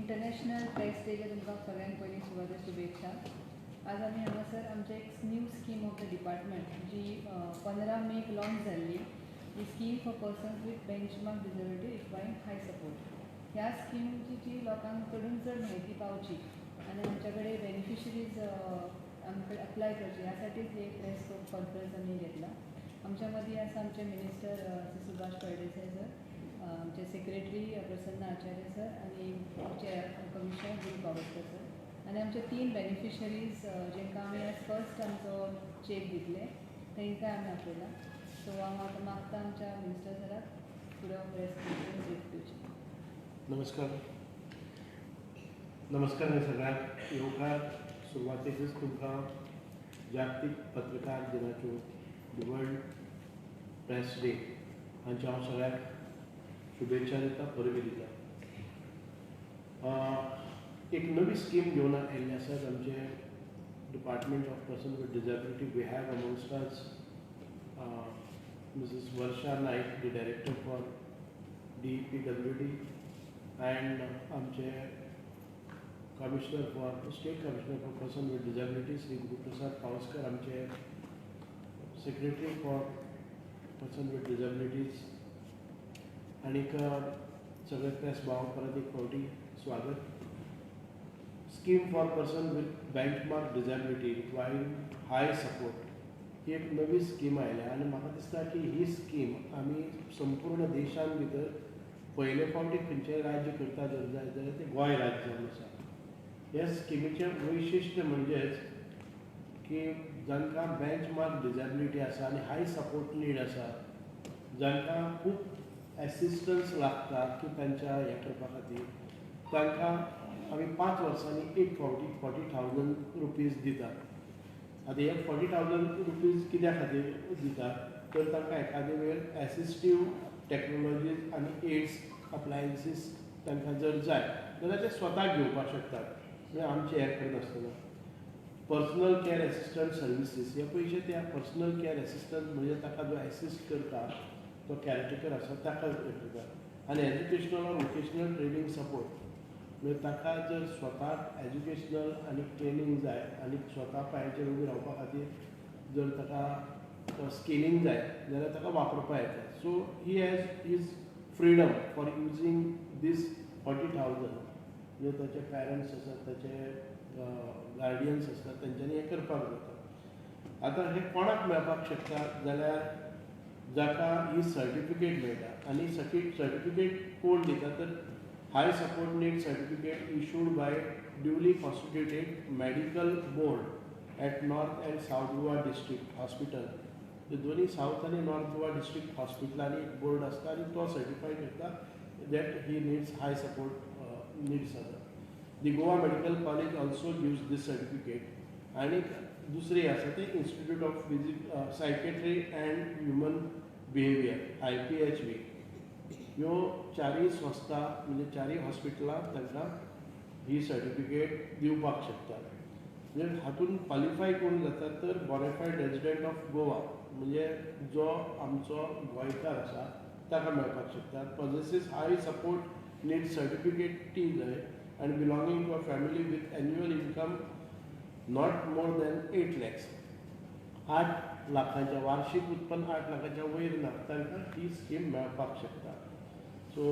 International press डेच्या तुमकां सगळ्यांत पयलीं सुवातेर शुभेच्छा. आज आमी हांगासर आमचे एक new scheme of the department जी 15 मेक लॉन्च जाल्ली, ही scheme for persons with benchmark disability requiring high support. ह्या स्किमीची लोकांक कडेन चड म्हायती पावची आनी आमच्या कडेन बेनिफिशरीज आमचे अप्लाय करचे ह्या साठीच हे प्रेस कॉन्फरन्स आमी घेतला. आमच्या मदीं आसा आमचे मिनिस्टर श्री सुभाष फळदेसाय सर, आमचे सेक्रेटरी प्रसन्न आचार्य सर आनी आमचे कमिशनर गुरू गावस्कर सर आनी आमचे 3 बेनिफिशरीज जेंकां आमी आज फर्स्ट आमचो चेक दितले तांकां आमी आपयला. सो हांव आतां मागता आमच्या मिनिस्टर सराक फुडें प्रेस कॉन्फरन्स दिवची. नमस्कार हे सगळ्यांक येवकार. सुरवातेकच तुमकां जागतीक पत्रकार दिनाच्यो वर्ल्ड प्रेस डे हांचे हांव सगळ्यांक शुभेच्छा दिता, परबी दिता. एक नवी स्कीम घेवन आयिल्ली आसात आमचे department of person with disability. We have amongst us Mrs Varsha Naik, the director for DPWD, and आमचे commissioner for state commissioner for person with disability Shri Guruprasad Pawaskar, आमचे secretary for person with disabilities, आनीक सगळे प्रेस भाव परत एक फावटी स्वागत. Scheme for person with benchmark disability requiring high support ही एक नवी स्कीम आयल्या आनी म्हाका दिसता की ही स्कीम आमी संपूर्ण देशान भितर पयले फावटी खंयचेंय राज्य करता जर जाय जाल्यार तें गोंय राज्य जावन आसा. ह्या स्किमीचें वैशिश्ट्य म्हणजेच की जांकां बेंचमार्क डिसेबिलिटी आसा आनी हाय सपोर्ट नीड आसा, जांकां खूब एसिस्टन्स लागता की तांच्या हें करपा खातीर, तांकां आमी 5 वर्सांनी एक फावटी 40,000 रुपीज दितात. आतां हे 40,000 रुपीज कित्या खातीर दितात तर तांकां एखादे वेळ एसिस्टीव टॅक्नोलॉजीज आनी एड्स अप्लायन्सीस तांकां जर जाय जाल्यार ते स्वताक घेवपाक शकतात, म्हणजे आमचे हें करनासतना. पर्सनल केअर एसिस्टंट सर्विसीस हे पयशे त्या पर्सनल केअर एसिस्टंट म्हणजे ताका जो एसिस्ट करता तो कॅरटेकर आसा ताका करता. आनी educational or vocational training support म्हणजे ताका जर स्वताक एज्युकेशनल आनी ट्रेनींग जाय आनी स्वता पांयाचेर उबी रावपा खातीर जर ताका स्किलींग जाय जाल्यार ताका वापरपा येता. So he has his freedom for using this 40,000. म्हणजे ताचे पॅरंट्स आसात, ताचे गार्डियन्स आसतात, तेंच्यांनी हें करपाक जाता. आतां हें कोणाक मेळपाक शकता जाल्यार जाका ही सर्टिफिकेट मेळटा आनी सर्टिफिकेट कोण दिता तर high support need certificate issued by duly constituted medical board at north and south Goa district hospital. दोन्ही साउथ आनी नॉर्थ गोवा डिस्ट्रिक्ट हॉस्पिटलांनी एक बोर्ड आसता आनी तो सर्टिफाय करता that he needs high support needs आसा. The Goa medical college also gives this certificate. आनी दुसरी आसा ते institute of psychiatry and human behaviour IPHB. ह्यो 4 संस्था म्हणजे 4 हॉस्पिटलां तांकां ही सर्टिफिकेट दिवपाक शकतात. म्हणजे हातून क्वॉलिफाय कोण जाता तर बॉनाफायड रेजिडेंट ऑफ गोवा म्हणजे जो आमचो गोंयकार आसा ताका मेळपाक शकता. Possesses high support need certificate टी जाय आनी belonging to a family with annual income not more than 8 lakhs. 8 लाखांच्या वार्षिक उत्पन्न 8 लाखांच्या वयर ना तांकां ही स्कीम मेळपाक शकता. सो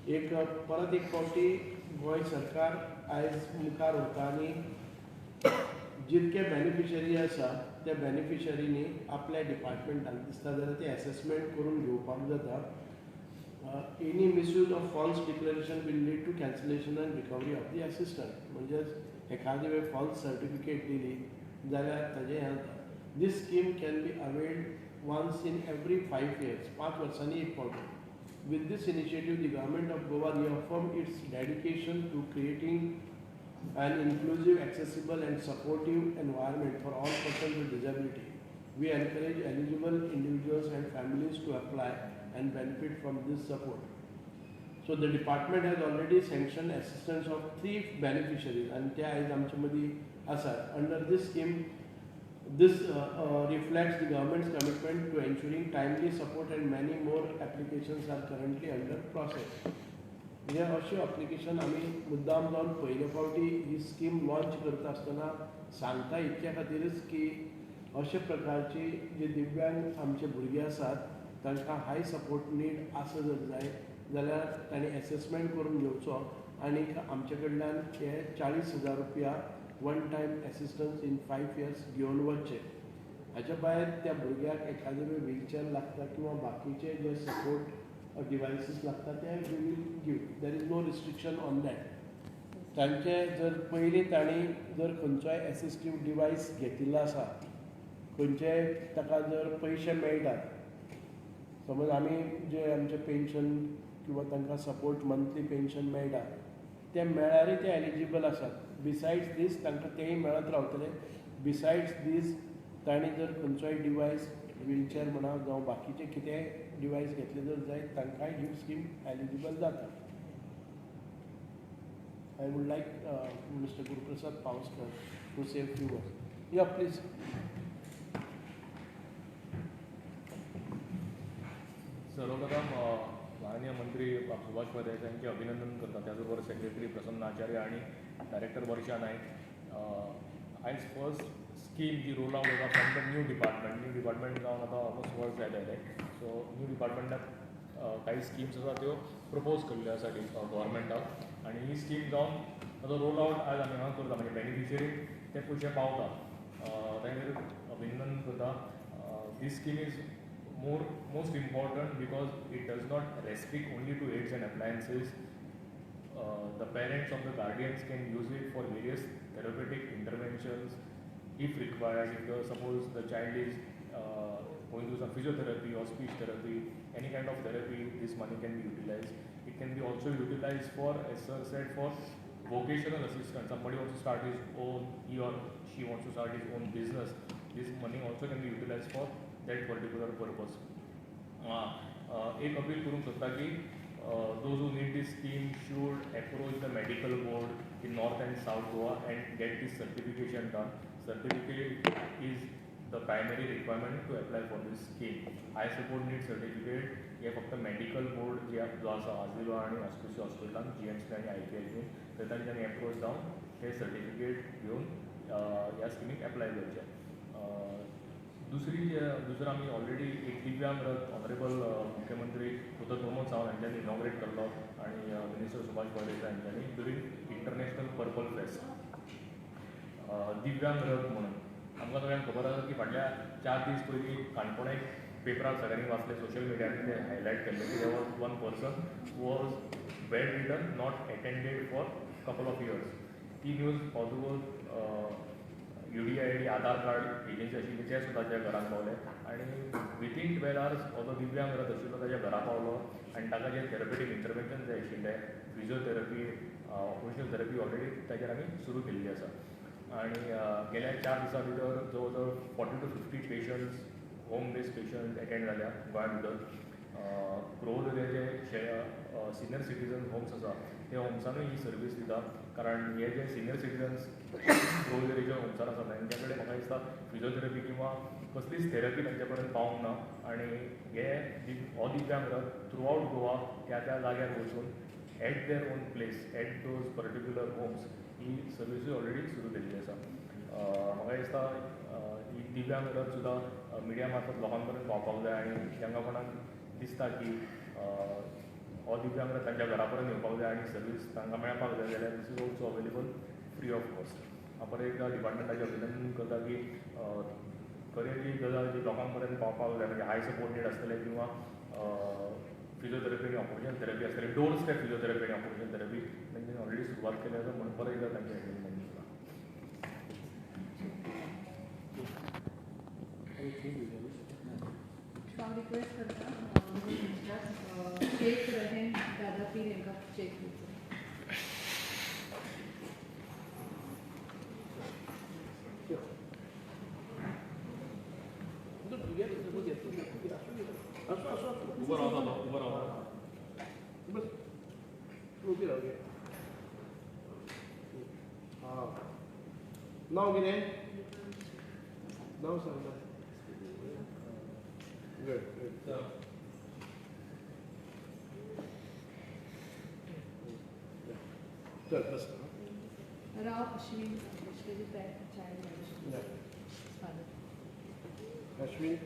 एक परत एक फावटी गोंय सरकार आयज मुखार वता आनी जितके बेनिफिशरी आसा त्या बेनिफिशरींनी आपल्या डिपार्टमेंटान दिसता जाल्यार ते एसेसमेंट करून घेवपाक जाता. Any misuse of false declaration will lead to cancellation and recovery of the assistant. म्हणजेच एखादी वेळ फॉल्स सर्टिफिकेट दिली जाल्यार ताजें हें जाता. This scheme can be availed once in every 5 years, 5 वर्सांनी एक फावटी. With this initiative, the government of Goa reaffirmed its dedication to creating an inclusive, accessible and supportive environment for all persons with disability. We encourage eligible individuals and families to apply and benefit from this support. So the department has already sanctioned assistance of 3 beneficiaries and they are आमचे मदी आसात. Under this scheme, this reflects the government's commitment to ensuring timely support and many more applications are currently under process. हे अशें application आमी मुद्दाम जावन पयले फावटी ही स्कीम लॉन्च करता आसतना सांगता इतक्या खातीरच की अशे प्रकारची जे दिव्यांग आमचे भुरगे आसात तांकां हाय सपोर्ट नीड आसा जर जाय जाल्यार तांणी एसेसमेंट करून घेवचो आनीक आमचे कडल्यान हे 40,000 रुपया one time assistance in 5 years घेवन वचचे. हाच्या भायर त्या भुरग्याक एखादे व्हीलचेअर लागता किंवा बाकीचे जे सपोर्ट डिवायसीस लागता ते we will give. There is no restriction on that. तांचे जर पयलीं तांणी जर खंयचोय एसिस्टीव डिवायस घेतिल्लो आसा, खंयचेय ताका जर पयशे मेळटात, समज आमी जे आमचे पेन्शन किंवा तांकां सपोर्ट मंथली पेन्शन मेळटा ते मेळ्ळ्यारय ते एलिजिबल आसात. बिसायड्स दीस तांकां तेय मेळत रावतले. बिसायड्स दीस तांणी जर खंयचोय डिवायस व्हीलचेअर म्हणा जावं बाकीचे कितेंय डिवायस घेतले जर जायत तांकांय ही स्कीम एलिजिबल जाता. I would like mister Guruprasad Pawaskar to say few words. या प्लीज. सर्वप्रथम माननीय मंत्री सुभाष पटेल यांचे अभिनंदन करता. त्याचबरोबर सेक्रेटरी प्रसन्न आचार्य आणि डायरेक्टर वर्षा नायक. आयज फर्स्ट स्कीम जी रोल आवट जाता फ्रॉम द न्यू डिपार्टमेंट जावन आतां ऑलमोस्ट वर्स जालेले. सो न्यू डिपार्टमेंटाक काही स्किम्स आसा त्यो प्रपोज केल्ल्यो आसा गव्हर्मेंटाक आनी ही स्कीम जावन ताजो रोल आवट आयज आमी हांगा करता म्हणजे बेनिफिशरीक ते पयशे पावता. तांचेर अभिनंदन करता. This scheme is most important because it does not restrict only to aids and appliances. The parents of the guardians can use it for various therapeutic interventions if required. If suppose the child is going through some physiotherapy or speech therapy, any kind of therapy, this money can be utilized. It can be also utilized for, as sir said, for vocational assistance. Somebody wants to start his own, he or she wants to start his own business. This money also can be utilized for that particular purpose. एक appeal करूंक सोदता की those who need this scheme should approach the medical board in North and South Goa and get this certification done. Certificate is the primary requirement to apply for this scheme. High support need certificate हे फक्त medical board जो आसा आजिलो आणि ऑस्पिशियो हॉस्पिटलान GMC आणि IPL थंय तांच्यांनी approach जावन हे सर्टिफिकेट घेवन ह्या स्किमीक एप्लाय करचें. दुसरं आम्ही ऑलरेडी एक दिव्यांग रथ ऑनरेबल मुख्यमंत्री उद्धव प्रमोद सावंत यांच्यानी इनॉग्रेट केल्लो आणि मिनिस्टर सुभाष पटेल यांच्यानी during international purple fest Divyang Rath म्हणून. आमकां सगळ्यांक खबर आसा की फाटल्या 4 दीस पयलीं काणकोणा एक पेपरार सगळ्यांनी वाचले, सोशल मिडियार ते हायलायट केल्ले की there was one person who was bed ridden, not attended for couple of years. ती न्यूज पॉसिबल UDID आधार कार्ड एजन्सी आशिल्ली ते सुद्दां त्या घरान पावले आनी विथीन 12 hours हो जो दिव्यांग रथ आशिल्लो ताच्या घरा पावलो आनी ताका जे थेरपेटीक इंटरवेन्शन जाय आशिल्ले, फिजिओथेरपी, ऑक्युपेशनल थेरपी ऑलरेडी ताचेर आमी सुरू केल्ली आसा. आनी गेल्या 4 दिसां भितर जवळ जवळ 40 to 50 patients, home based patients attend जाल्या गोंया भितर. क्रोवदरेचे सिनियर सिटीजन होम्स आसा ते होम्सानूय ही सर्वीस दिता. कारण हे जे सिनियर सिटीजन्स क्रोवदरेच्या होम्सान आसा तांचे कडेन म्हाका दिसता फिजिओथेरपी किंवा कसलीच थेरपी तांचे पर्यंत पावूंक ना. आनी हे हो दिव्यांग रथ थ्रू आवट गोवा त्या जाग्यार वचून at their own place, at those particular homes ही सर्विसूय ऑलरेडी सुरू केल्ली आसा. म्हाका दिसता ही दिव्यांग रथ सुद्दां मिडिया मार्फत लोकां पर्यंत पावपाक जाय आनी तांकां कोणाक दिसता की हो दिव्यांग रथ तांच्या घरा पर्यंत येवपाक जाय आनी सर्वीस तांकां मेळपाक जाय जाल्यार this is also available free of cost. हांव परत एकदां डिपार्टमेंटाचें अभिनंदन करता की खरें ती गजाल जी लोकां पर्यंत पावपाक जाय म्हणजे हाय सपोर्ट नीड आसतले किंवा फिजिओथेरपी आनी ऑक्युपेशनल थेरपी आसतले, डोर स्टेप फिजिओथेरपी आनी ऑक्युपेशनल थेरपी तांच्यांनी ऑलरेडी सुरवात केली आसा म्हणून परत एकदां तांचें अभिनंदन करता. हांव रिक्वेस्ट करता चेक रहेन दादा पीर हांकां चेक दिवचो. नाव कितें? नाव सांगता. Good good. चल बस Rao Ashwin, Ashwin child Yeah. father. Ashwin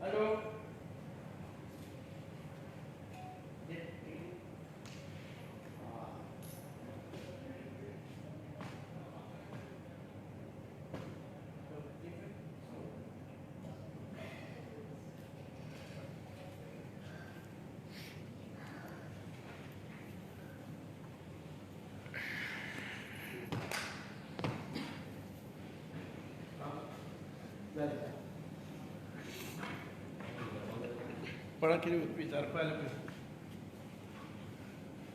hello पढ़ा किती विचार पाहिलं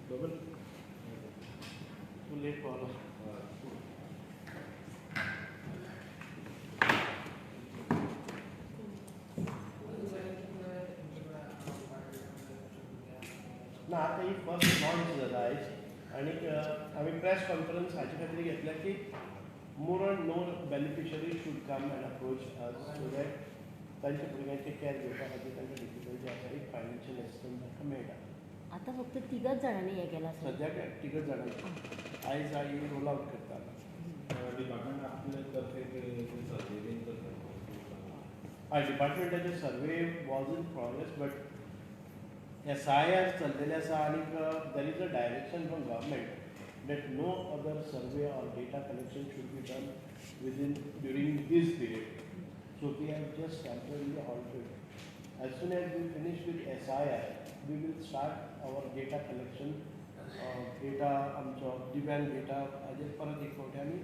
डबल तू लेट पाहिला ना आता ही फर्स्ट लॉन्च झाला आहे आणि आम्ही प्रेस कॉन्फरन्स हाचे खातीर घेतल्या की more and more beneficiary should come and approach so that तांच्या भुरग्यांचे कॅर घेवपा खातीर तांकां डिफिकल्टी आसा एक फायनान्शियल एसिस्टंट तांकां मेळटा आता फक्त तिगच जाणांनी हे केला सर. सद्याक तिगत जाणांची आयज ही रोल आवट करता डिपार्टमेंट आपल्या तर्फे सर्वे बीन करतात. हय डिपार्टमेंटाचे survey was in progress but SIR चल्लेले आसा आनी there is a direction from government that no other survey or data collection should be done during this period. So we have just temporarily halted. As soon as we finish with SIR, we will start our data collection. Data आमचो दिव्यांग data हाजेर परत एक फावटी आमी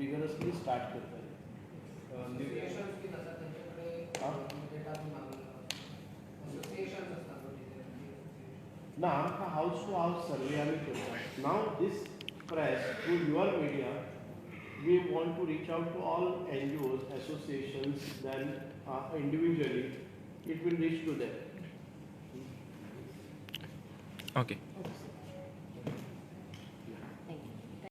rigorously start करतले. Associations been असतात त्यांच्याकडे डेटा पण मागला. Associations असतात ना आमकां हाऊस टू हाऊस सर्वे आमी करतात. Now this press through your media, we want to reach out to all NGOs, associations, then individually, it will reach to them. Okay.